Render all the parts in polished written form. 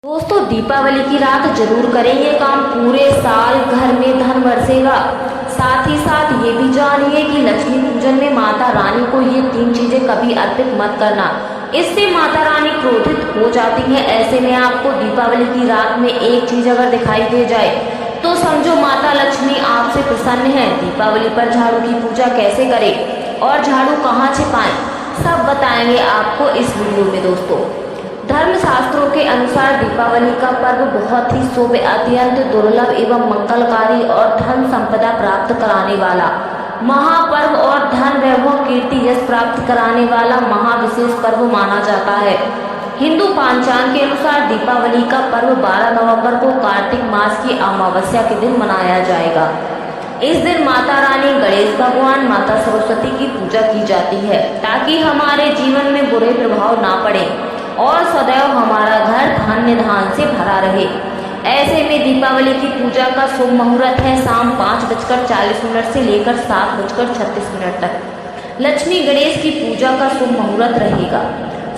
दोस्तों, दीपावली की रात जरूर करें ये काम, पूरे साल घर में धन बरसेगा। साथ ही साथ ये भी जानिए कि लक्ष्मी पूजन में माता रानी को ये 3 चीजें कभी अर्पित मत करना, इससे माता रानी क्रोधित हो जाती हैं। ऐसे में आपको दीपावली की रात में एक चीज अगर दिखाई दे जाए तो समझो माता लक्ष्मी आपसे प्रसन्न है। दीपावली पर झाड़ू की पूजा कैसे करें और झाड़ू कहाँ छिपाएं, सब बताएंगे आपको इस वीडियो में। दोस्तों, धर्मशास्त्रों के अनुसार दीपावली का पर्व बहुत ही शुभ, अत्यंत दुर्लभ एवं मंगलकारी और धन संपदा प्राप्त कराने वाला महापर्व और धन वैभव कीर्ति यश प्राप्त कराने वाला महाविशेष पर्व माना जाता है। हिंदू पंचांग के अनुसार दीपावली का पर्व 12 नवंबर को कार्तिक मास की अमावस्या के दिन मनाया जाएगा। इस दिन माता रानी, गणेश भगवान, माता सरस्वती की पूजा की जाती है ताकि हमारे जीवन में बुरे प्रभाव ना पड़े और सदैव हमारा घर धान्य धान से भरा रहे। ऐसे में दीपावली की पूजा का शुभ मुहूर्त है शाम 5:40 से लेकर 7:36 तक। लक्ष्मी गणेश की पूजा का शुभ मुहूर्त रहेगा।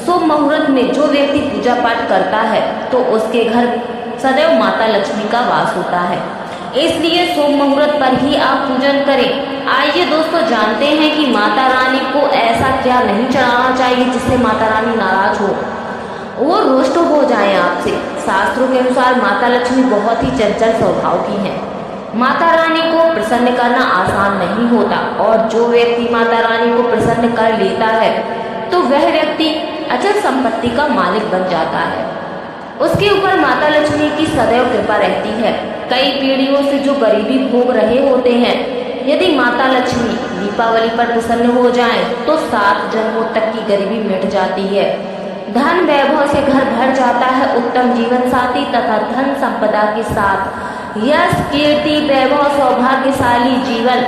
शुभ मुहूर्त में जो व्यक्ति पूजा पाठ करता है तो उसके घर सदैव माता लक्ष्मी का वास होता है, इसलिए शुभ मुहूर्त पर ही आप पूजन करें। आइए दोस्तों, जानते हैं कि माता रानी को ऐसा क्या नहीं चढ़ाना चाहिए जिससे माता रानी नाराज हो, वो रुष्ट हो जाए आपसे। शास्त्रों के अनुसार माता लक्ष्मी बहुत ही चंचल स्वभाव की हैं। माता रानी को प्रसन्न करना आसान नहीं होता और जो व्यक्ति माता रानी को प्रसन्न कर लेता है तो वह व्यक्ति अचल संपत्ति का मालिक बन जाता है। उसके ऊपर माता लक्ष्मी की सदैव कृपा रहती है। कई पीढ़ियों से जो गरीबी भोग रहे होते हैं, यदि माता लक्ष्मी दीपावली पर प्रसन्न हो जाएं तो 7 जन्मों तक की गरीबी मिट जाती है। धन वैभव से घर भर जाता है। उत्तम जीवन साथी तथा धन संपदा के साथ यश, कीर्ति, वैभव, सौभाग्यशाली जीवन,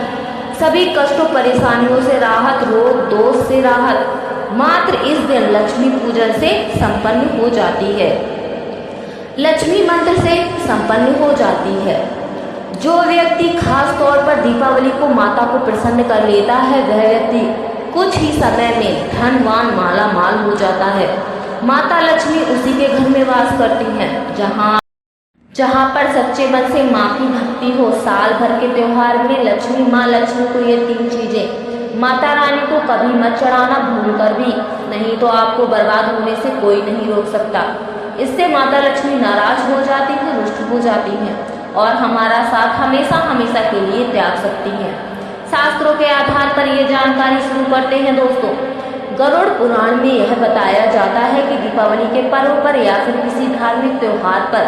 सभी कष्टों परेशानियों से राहत, रोग दोष से राहत मात्र इस दिन लक्ष्मी पूजन से संपन्न हो जाती है, लक्ष्मी मंत्र से संपन्न हो जाती है। जो व्यक्ति खास तौर पर दीपावली को माता को प्रसन्न कर लेता है वह व्यक्ति कुछ ही समय में धनवान माला माल हो जाता है। माता लक्ष्मी उसी के घर में वास करती हैं जहाँ पर सच्चे मन से माँ की भक्ति हो। साल भर के त्योहार में लक्ष्मी माँ लक्ष्मी को ये 3 चीजें माता रानी को कभी मत चढ़ाना, भूल कर भी, नहीं तो आपको बर्बाद होने से कोई नहीं रोक सकता। इससे माता लक्ष्मी नाराज हो जाती है, रुष्ट हो जाती हैं और हमारा साथ हमेशा हमेशा के लिए त्याग सकती हैं। शास्त्रों के आधार पर ये जानकारी शुरू करते हैं। दोस्तों, गरुड़ पुराण में यह बताया जाता है कि दीपावली के पर्व पर या फिर किसी धार्मिक त्योहार पर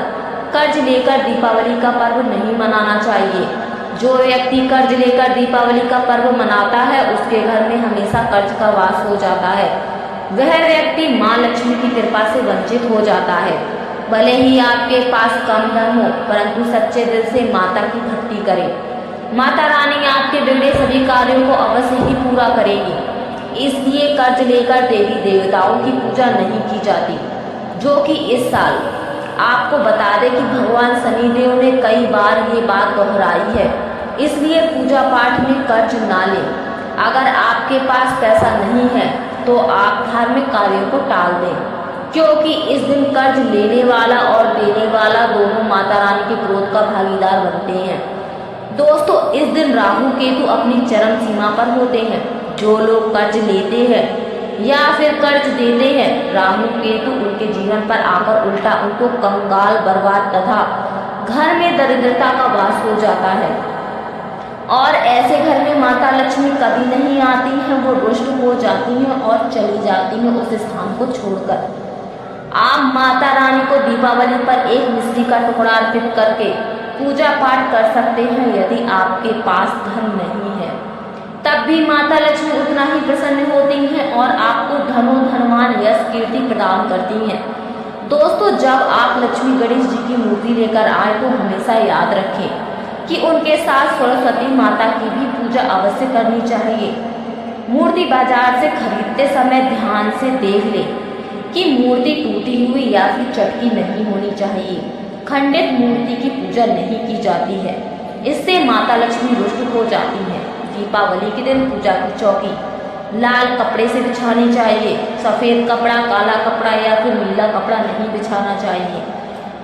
कर्ज लेकर दीपावली का पर्व नहीं मनाना चाहिए। जो व्यक्ति कर्ज लेकर दीपावली का पर्व मनाता है उसके घर में हमेशा कर्ज का वास हो जाता है। वह व्यक्ति माँ लक्ष्मी की कृपा से वंचित हो जाता है। भले ही आपके पास कम धन हो, परंतु सच्चे दिल से माता की भक्ति करें। माता रानी आपके बिगड़े सभी कार्यों को अवश्य ही पूरा करेगी। इसलिए कर्ज लेकर देवी देवताओं की पूजा नहीं की जाती। जो कि इस साल आपको बता दें कि भगवान शनिदेव ने कई बार ये बात दोहराई है, इसलिए पूजा पाठ में कर्ज ना लें। अगर आपके पास पैसा नहीं है तो आप धार्मिक कार्यों को टाल दें, क्योंकि इस दिन कर्ज लेने वाला और देने वाला दोनों माता रानी के क्रोध का भागीदार बनते हैं। दोस्तों, इस दिन राहु केतु अपनी चरम सीमा पर होते हैं। जो लोग कर्ज लेते हैं या फिर कर्ज देते हैं, राहु केतु उनके जीवन पर आकर उल्टा उनको कंगाल, बर्बाद तथा घर में दरिद्रता का वास हो जाता है और ऐसे घर में माता लक्ष्मी कभी नहीं आती हैं। वो रुष्ट हो जाती हैं और चली जाती हैं उस स्थान को छोड़कर। आप माता रानी को दीपावली पर एक मिश्री का टुकड़ा अर्पित करके पूजा पाठ कर सकते हैं। यदि आपके पास धन नहीं है तब भी माता लक्ष्मी उतना ही प्रसन्न होती हैं और आपको धनवान यश, कीर्ति प्रदान करती हैं। दोस्तों, जब आप लक्ष्मी गणेश जी की मूर्ति लेकर आए तो हमेशा याद रखें कि उनके साथ सरस्वती माता की भी पूजा अवश्य करनी चाहिए। मूर्ति बाजार से खरीदते समय ध्यान से देख लें कि मूर्ति टूटी हुई या फिर चटकी नहीं होनी चाहिए। खंडित मूर्ति की पूजा नहीं की जाती है, इससे माता लक्ष्मी रुष्ट हो जाती है। दीपावली के दिन पूजा की चौकी लाल कपड़े से बिछानी चाहिए। सफ़ेद कपड़ा, काला कपड़ा या फिर नीला कपड़ा नहीं बिछाना चाहिए।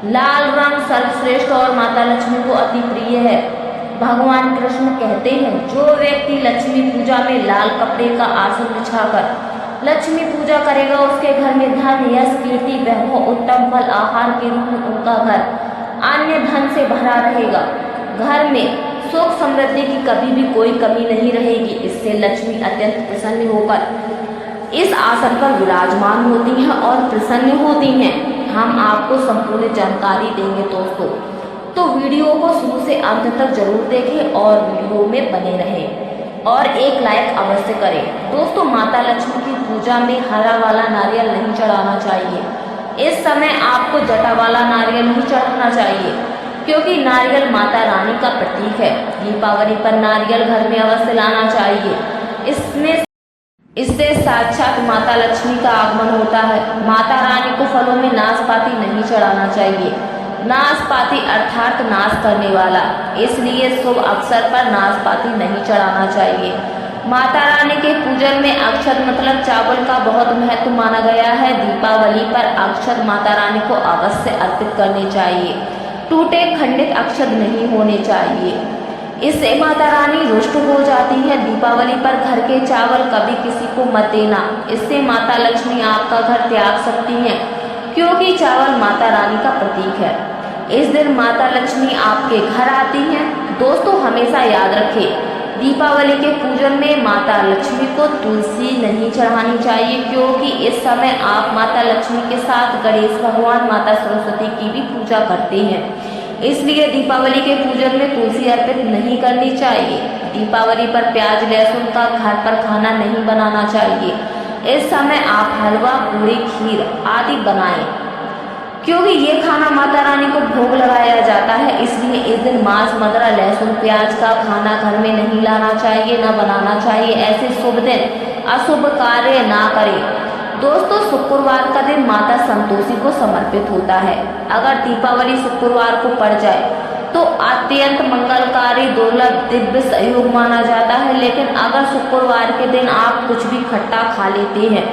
लाल रंग सर्वश्रेष्ठ और माता लक्ष्मी को अति प्रिय है। भगवान कृष्ण कहते हैं, जो व्यक्ति लक्ष्मी पूजा में लाल कपड़े का आसन बिछाकर लक्ष्मी पूजा करेगा, उसके घर में धन, यश, कीर्ति, वैभव, उत्तम फल, आहार के रूप में उनका घर अन्य धन से भरा रहेगा। घर में सुख समृद्धि की कभी भी कोई कमी नहीं रहेगी। इससे लक्ष्मी अत्यंत प्रसन्न होकर इस आसन पर विराजमान होती हैं और प्रसन्न होती हैं। हम आपको संपूर्ण जानकारी देंगे दोस्तों, तो वीडियो को शुरू से अंत तक जरूर देखें और वीडियो में बने रहें और एक लाइक अवश्य करें। दोस्तों, माता लक्ष्मी की पूजा में हरा वाला नारियल नहीं चढ़ाना चाहिए। इस समय आपको जटा वाला नारियल ही चढ़ाना चाहिए, क्योंकि नारियल माता रानी का प्रतीक है। दीपावली पर नारियल घर में अवश्य लाना चाहिए। इससे साक्षात माता लक्ष्मी का आगमन होता है। माता रानी को फलों में नाशपाती नहीं चढ़ाना चाहिए। नाशपाती अर्थात नाश करने वाला, इसलिए शुभ अवसर पर नाशपाती नहीं चढ़ाना चाहिए। माता रानी के पूजन में अक्षत मतलब चावल का बहुत महत्व माना गया है। दीपावली पर अक्षत माता रानी को अवश्य अर्पित करने चाहिए। टूटे खंडित अक्षत नहीं होने चाहिए, इससे माता रानी रुष्ट हो जाती है। दीपावली पर घर के चावल कभी किसी को मत देना, इससे माता लक्ष्मी आपका घर त्याग सकती हैं, क्योंकि चावल माता रानी का प्रतीक है। इस दिन माता लक्ष्मी आपके घर आती हैं। दोस्तों, हमेशा याद रखें, दीपावली के पूजन में माता लक्ष्मी को तुलसी नहीं चढ़ानी चाहिए, क्योंकि इस समय आप माता लक्ष्मी के साथ गणेश भगवान, माता सरस्वती की भी पूजा करते हैं। इसलिए दीपावली के पूजन में तुलसी अर्पित नहीं करनी चाहिए। दीपावली पर प्याज लहसुन का घर पर खाना नहीं बनाना चाहिए। इस समय आप हलवा, पूरी, खीर आदि बनाएं, क्योंकि ये खाना माता रानी को भोग लगाया जाता है। इसलिए इस दिन मांस, मदिरा, लहसुन, प्याज का खाना घर में नहीं लाना चाहिए, न बनाना चाहिए। ऐसे शुभ दिन अशुभ कार्य ना करें। दोस्तों, शुक्रवार का दिन माता संतोषी को समर्पित होता है। अगर दीपावली शुक्रवार को पड़ जाए तो अत्यंत मंगलकारी, दुर्लभ, दिव्य संयोग माना जाता है। लेकिन अगर शुक्रवार के दिन आप कुछ भी खट्टा खा लेते हैं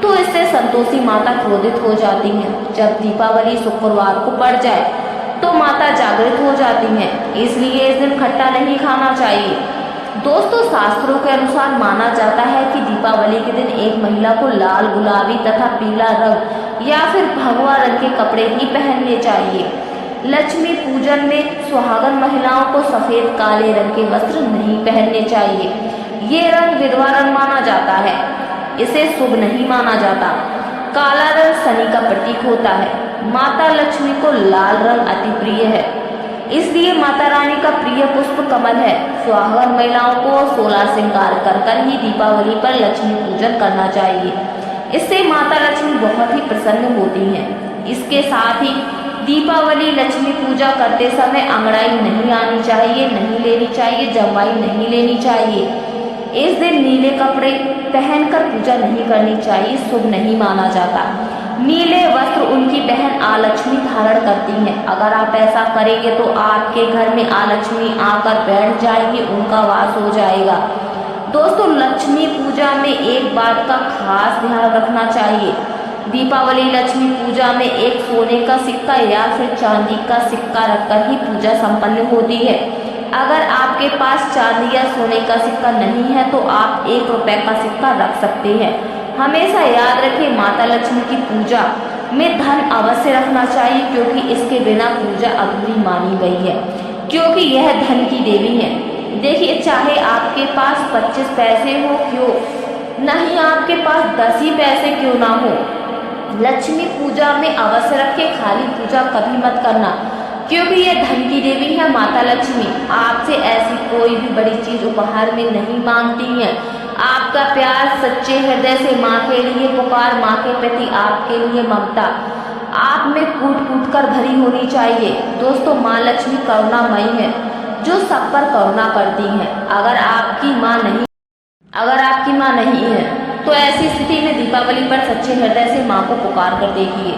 तो इससे संतोषी माता क्रोधित हो जाती हैं। जब दीपावली शुक्रवार को पड़ जाए तो माता जागृत हो जाती हैं, इसलिए इस दिन खट्टा नहीं खाना चाहिए। दोस्तों, शास्त्रों के अनुसार माना जाता है कि दीपावली के दिन एक महिला को लाल, गुलाबी तथा पीला रंग या फिर भगवा रंग के कपड़े ही पहनने चाहिए। लक्ष्मी पूजन में सुहागन महिलाओं को सफेद, काले रंग के वस्त्र नहीं पहनने चाहिए। ये रंग विधवा रंग माना जाता है, इसे शुभ नहीं माना जाता। काला रंग शनि का प्रतीक होता है। माता लक्ष्मी को लाल रंग अति प्रिय है, इसलिए माता रानी का प्रिय पुष्प कमल है। सुहागन महिलाओं को 16 श्रृंगार कर ही दीपावली पर लक्ष्मी पूजन करना चाहिए। इससे माता लक्ष्मी बहुत ही प्रसन्न होती हैं। इसके साथ ही दीपावली लक्ष्मी पूजा करते समय अंगड़ाई नहीं आनी चाहिए, नहीं लेनी चाहिए, जमाई नहीं लेनी चाहिए। इस दिन नीले कपड़े पहनकर पूजा नहीं करनी चाहिए, शुभ नहीं माना जाता। नीले वस्त्र उनकी बहन आलक्ष्मी धारण करती हैं। अगर आप ऐसा करेंगे तो आपके घर में आलक्ष्मी आकर बैठ जाएंगी, उनका वास हो जाएगा। दोस्तों, लक्ष्मी पूजा में एक बात का खास ध्यान रखना चाहिए। दीपावली लक्ष्मी पूजा में एक सोने का सिक्का या फिर चांदी का सिक्का रखकर ही पूजा संपन्न होती है। अगर आपके पास चांदी या सोने का सिक्का नहीं है तो आप 1 रुपए का सिक्का रख सकते हैं। हमेशा याद रखें, माता लक्ष्मी की पूजा में धन अवश्य रखना चाहिए, क्योंकि इसके बिना पूजा अधूरी मानी गई है, क्योंकि यह धन की देवी है। देखिए, चाहे आपके पास 25 पैसे हो क्यों नहीं, आपके पास 10 ही पैसे क्यों ना हो, लक्ष्मी पूजा में अवश्य रखें। खाली पूजा कभी मत करना, क्योंकि यह धन की देवी है। माता लक्ष्मी आपसे ऐसी कोई भी बड़ी चीज उपहार में नहीं मांगती हैं। आपका प्यार, सच्चे हृदय से माँ के लिए पुकार, माँ के प्रति आपके लिए ममता आप में कूट कूट कर भरी होनी चाहिए। दोस्तों, माँ लक्ष्मी करुणामयी है, जो सब पर करुणा करती हैं। अगर आपकी माँ नहीं है तो ऐसी स्थिति में दीपावली पर सच्चे हृदय से माँ को पुकार कर देखिए,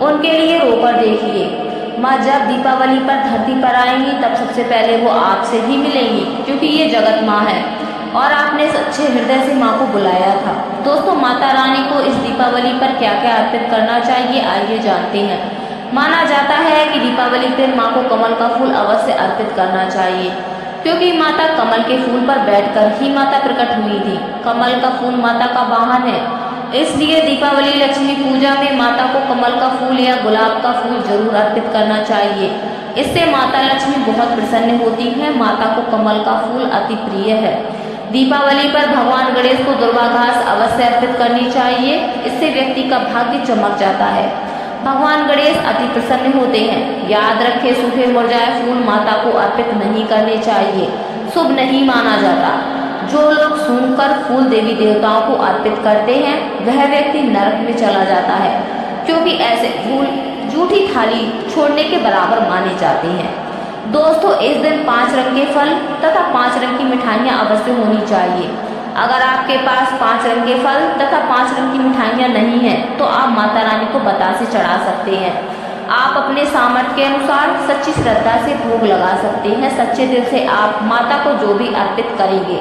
उनके लिए रोकर देखिए। माँ जब दीपावली पर धरती पर आएंगी तब सबसे पहले वो आपसे ही मिलेंगी, क्योंकि ये जगत माँ है और आपने सच्चे हृदय से माँ को बुलाया था। दोस्तों, माता रानी को इस दीपावली पर क्या क्या अर्पित करना चाहिए, आइए जानते हैं। माना जाता है कि दीपावली के दिन माँ को कमल का फूल अवश्य अर्पित करना चाहिए, क्योंकि माता कमल के फूल पर बैठकर ही माता प्रकट हुई थी। कमल का फूल माता का वाहन है, इसलिए दीपावली लक्ष्मी पूजा में माता को कमल का फूल या गुलाब का फूल जरूर अर्पित करना चाहिए। इससे माता लक्ष्मी बहुत प्रसन्न होती है। माता को कमल का फूल अति प्रिय है। दीपावली पर भगवान गणेश को दुर्वा घास अवश्य अर्पित करनी चाहिए, इससे व्यक्ति का भाग्य चमक जाता है। भगवान गणेश अति प्रसन्न होते हैं। याद रखें, सूखे मुरझाए फूल माता को अर्पित नहीं करने चाहिए, शुभ नहीं माना जाता। जो लोग सूंघकर फूल देवी देवताओं को अर्पित करते हैं वह व्यक्ति नरक में चला जाता है, क्योंकि ऐसे फूल झूठी थाली छोड़ने के बराबर माने जाते हैं। दोस्तों, इस दिन 5 रंग के फल तथा 5 रंग की मिठाइयाँ अवश्य होनी चाहिए। अगर आपके पास 5 रंग के फल तथा 5 रंग की मिठाइयाँ नहीं हैं तो आप माता रानी को बतासे चढ़ा सकते हैं। आप अपने सामर्थ्य के अनुसार सच्ची श्रद्धा से भोग लगा सकते हैं। सच्चे दिल से आप माता को जो भी अर्पित करेंगे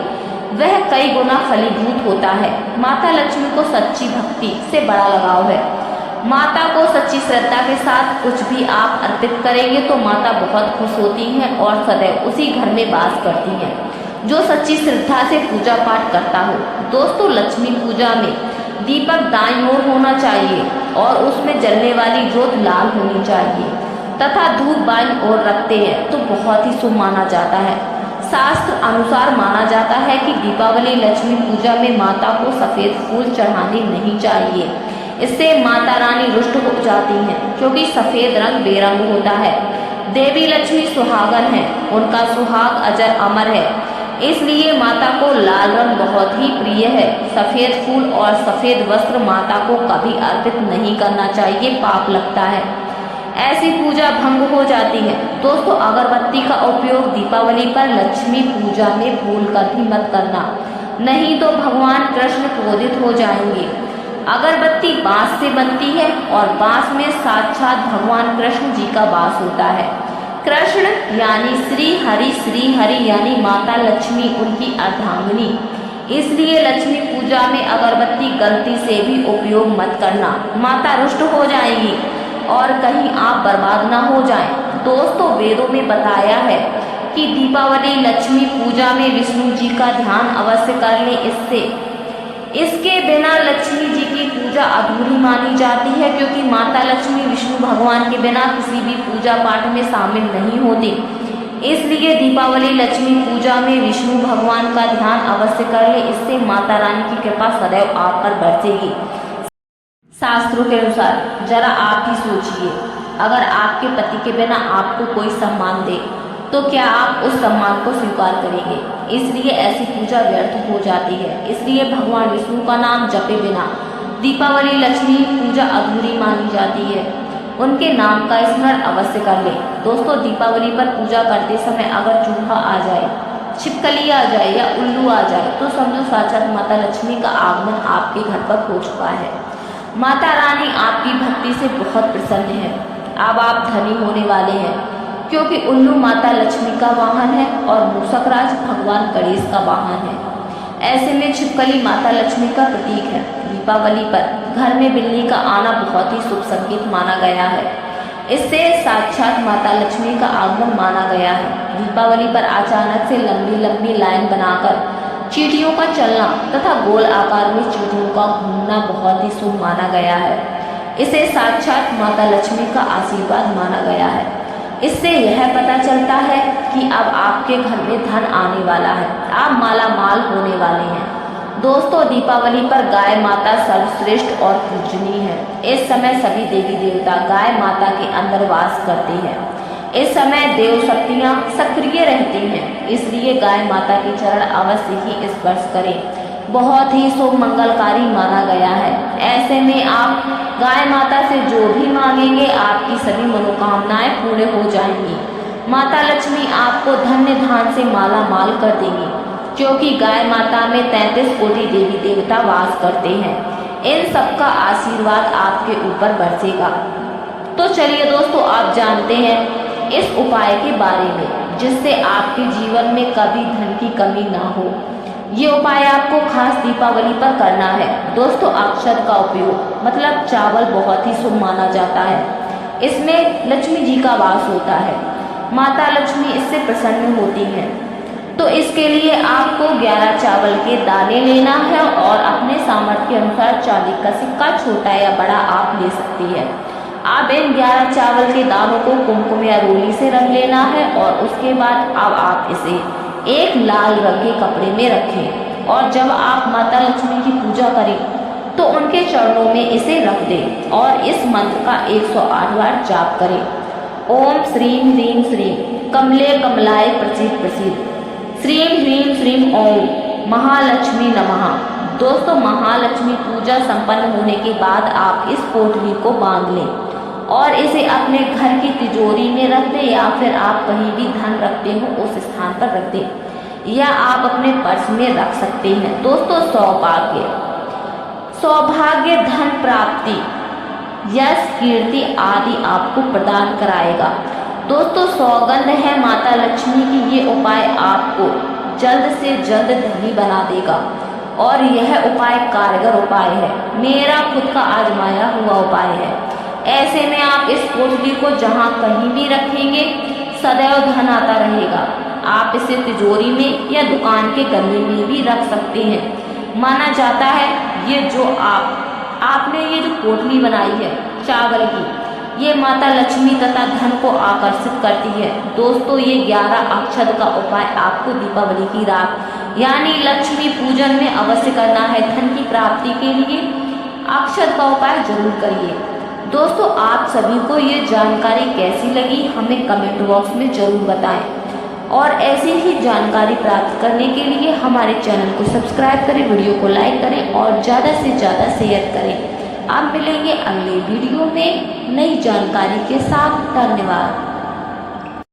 वह कई गुना फलीभूत होता है। माता लक्ष्मी को सच्ची भक्ति से बड़ा लगाव है। माता को सच्ची श्रद्धा के साथ कुछ भी आप अर्पित करेंगे तो माता बहुत खुश होती हैं और सदैव उसी घर में वास करती हैं जो सच्ची श्रद्धा से पूजा पाठ करता हो। दोस्तों, लक्ष्मी पूजा में दीपक दाईं ओर होना चाहिए और उसमें जलने वाली ज्योत लाल होनी चाहिए तथा धूप बाईं ओर रखते हैं तो बहुत ही शुभ माना जाता है। शास्त्र अनुसार माना जाता है कि दीपावली लक्ष्मी पूजा में माता को सफेद फूल चढ़ाने नहीं चाहिए, इससे माता रानी रुष्ट हो जाती हैं, क्योंकि सफेद रंग बेरंग होता है। देवी लक्ष्मी सुहागन है, उनका सुहाग अजर अमर है, इसलिए माता को लाल रंग बहुत ही प्रिय है। सफेद फूल और सफेद वस्त्र माता को कभी अर्पित नहीं करना चाहिए, पाप लगता है, ऐसी पूजा भंग हो जाती है। दोस्तों, अगरबत्ती का उपयोग दीपावली पर लक्ष्मी पूजा में भूलकर भी मत करना, नहीं तो भगवान कृष्ण क्रोधित हो जाएंगे। अगरबत्ती बांस से बनती है और बांस में साक्षात भगवान कृष्ण जी का वास होता है। कृष्ण यानी श्री हरि यानी माता लक्ष्मी उनकी अर्धांगिनी, इसलिए लक्ष्मी पूजा में अगरबत्ती गलती से भी उपयोग मत करना, माता रुष्ट हो जाएगी और कहीं आप बर्बाद ना हो जाएं। दोस्तों, वेदों में बताया है कि दीपावली लक्ष्मी पूजा में विष्णु जी का ध्यान अवश्य कर लें, इसके बिना लक्ष्मी जी की पूजा अधूरी मानी जाती है, क्योंकि माता लक्ष्मी विष्णु भगवान के बिना किसी भी पूजा पाठ में शामिल नहीं होती। इसलिए दीपावली लक्ष्मी पूजा में विष्णु भगवान का ध्यान अवश्य कर ले, इससे माता रानी की कृपा सदैव आप पर बरसेगी। शास्त्रों के अनुसार जरा आप ही सोचिए, अगर आपके पति के बिना आपको कोई सम्मान दे तो क्या आप उस सम्मान को स्वीकार करेंगे? इसलिए ऐसी पूजा व्यर्थ हो जाती है। इसलिए भगवान विष्णु का नाम जपे बिना दीपावली लक्ष्मी पूजा अधूरी मानी जाती है। उनके नाम का स्मरण अवश्य कर ले। दोस्तों, दीपावली पर पूजा करते समय अगर चूहा आ जाए, छिपकली आ जाए या उल्लू आ जाए तो समझो साक्षात माता लक्ष्मी का आगमन आपके घर पर हो चुका है। माता रानी आपकी भक्ति से बहुत प्रसन्न है। अब आप धनी होने वाले हैं, क्योंकि उल्लू माता लक्ष्मी का वाहन है और मूषकराज भगवान गणेश का वाहन है। ऐसे में छिपकली माता लक्ष्मी का प्रतीक है। दीपावली पर घर में बिल्ली का आना बहुत ही शुभ संकेत माना गया है, इससे साक्षात माता लक्ष्मी का आगमन माना गया है। दीपावली पर अचानक से लंबी लंबी लाइन बनाकर चींटियों का चलना तथा गोल आकार में चींटियों का घूमना बहुत ही शुभ माना गया है। इसे साक्षात माता लक्ष्मी का आशीर्वाद माना गया है। इससे यह पता चलता है कि अब आपके घर में धन आने वाला है, आप माला माल होने वाले हैं। दोस्तों, दीपावली पर गाय माता सर्वश्रेष्ठ और पूजनीय है। इस समय सभी देवी देवता गाय माता के अंदर वास करते हैं। इस समय देव शक्तियाँ सक्रिय रहती हैं, इसलिए गाय माता के चरण अवश्य ही स्पर्श करें, बहुत ही शुभ मंगलकारी माना गया है। ऐसे में आप गाय माता से जो भी मांगेंगे आपकी सभी मनोकामनाएं पूर्ण हो जाएंगी। माता लक्ष्मी आपको धन्य धान से माला माल कर देंगी, क्योंकि गाय माता में 33 कोटि देवी देवता वास करते हैं। इन सबका आशीर्वाद आपके ऊपर बरसेगा। तो चलिए दोस्तों, आप जानते हैं इस उपाय के बारे में, जिससे आपके जीवन में कभी धन की कमी ना हो। ये उपाय आपको खास दीपावली पर करना है। दोस्तों, अक्षत का उपयोग मतलब चावल बहुत ही शुभ माना जाता है। इसमें लक्ष्मी जी का वास होता है। माता लक्ष्मी इससे प्रसन्न होती हैं। तो इसके लिए आपको 11 चावल के दाने लेना है और अपने सामर्थ्य के अनुसार चांदी का सिक्का छोटा या बड़ा आप ले सकती है। आप इन 11 चावल के दानों को कुमकुम या रोली से रंग लेना है और उसके बाद अब आप इसे एक लाल रंग के कपड़े में रखें और जब आप माता लक्ष्मी की पूजा करें तो उनके चरणों में इसे रख दें और इस मंत्र का 108 बार जाप करें। ओम श्रीम ह्रीम श्रीम कमले कमलाय प्रसीद प्रसीद श्रीम ह्रीम श्रीम ओम महालक्ष्मी नमः। दोस्तों, महालक्ष्मी पूजा संपन्न होने के बाद आप इस पोटली को बांध लें और इसे अपने घर की तिजोरी में रख दें या फिर आप कहीं भी धन रखते हो उस स्थान पर रख दें या आप अपने पर्स में रख सकते हैं। दोस्तों, सौभाग्य धन प्राप्ति यश कीर्ति आदि आपको प्रदान कराएगा। दोस्तों, सौगंध है माता लक्ष्मी की ये उपाय आपको जल्द से जल्द धनी बना देगा और यह उपाय कारगर उपाय है, मेरा खुद का आजमाया हुआ उपाय है। ऐसे में आप इस पोटली को जहाँ कहीं भी रखेंगे सदैव धन आता रहेगा। आप इसे तिजोरी में या दुकान के गल्ले में भी रख सकते हैं। माना जाता है ये जो आपने ये जो पोटली बनाई है चावल की, ये माता लक्ष्मी तथा धन को आकर्षित करती है। दोस्तों, ये 11 अक्षत का उपाय आपको दीपावली की रात यानी लक्ष्मी पूजन में अवश्य करना है। धन की प्राप्ति के लिए अक्षत का उपाय जरूर करिए। दोस्तों, आप सभी को ये जानकारी कैसी लगी हमें कमेंट बॉक्स में जरूर बताएं और ऐसी ही जानकारी प्राप्त करने के लिए हमारे चैनल को सब्सक्राइब करें, वीडियो को लाइक करें और ज़्यादा से ज़्यादा शेयर करें। आप मिलेंगे अगले वीडियो में नई जानकारी के साथ। धन्यवाद।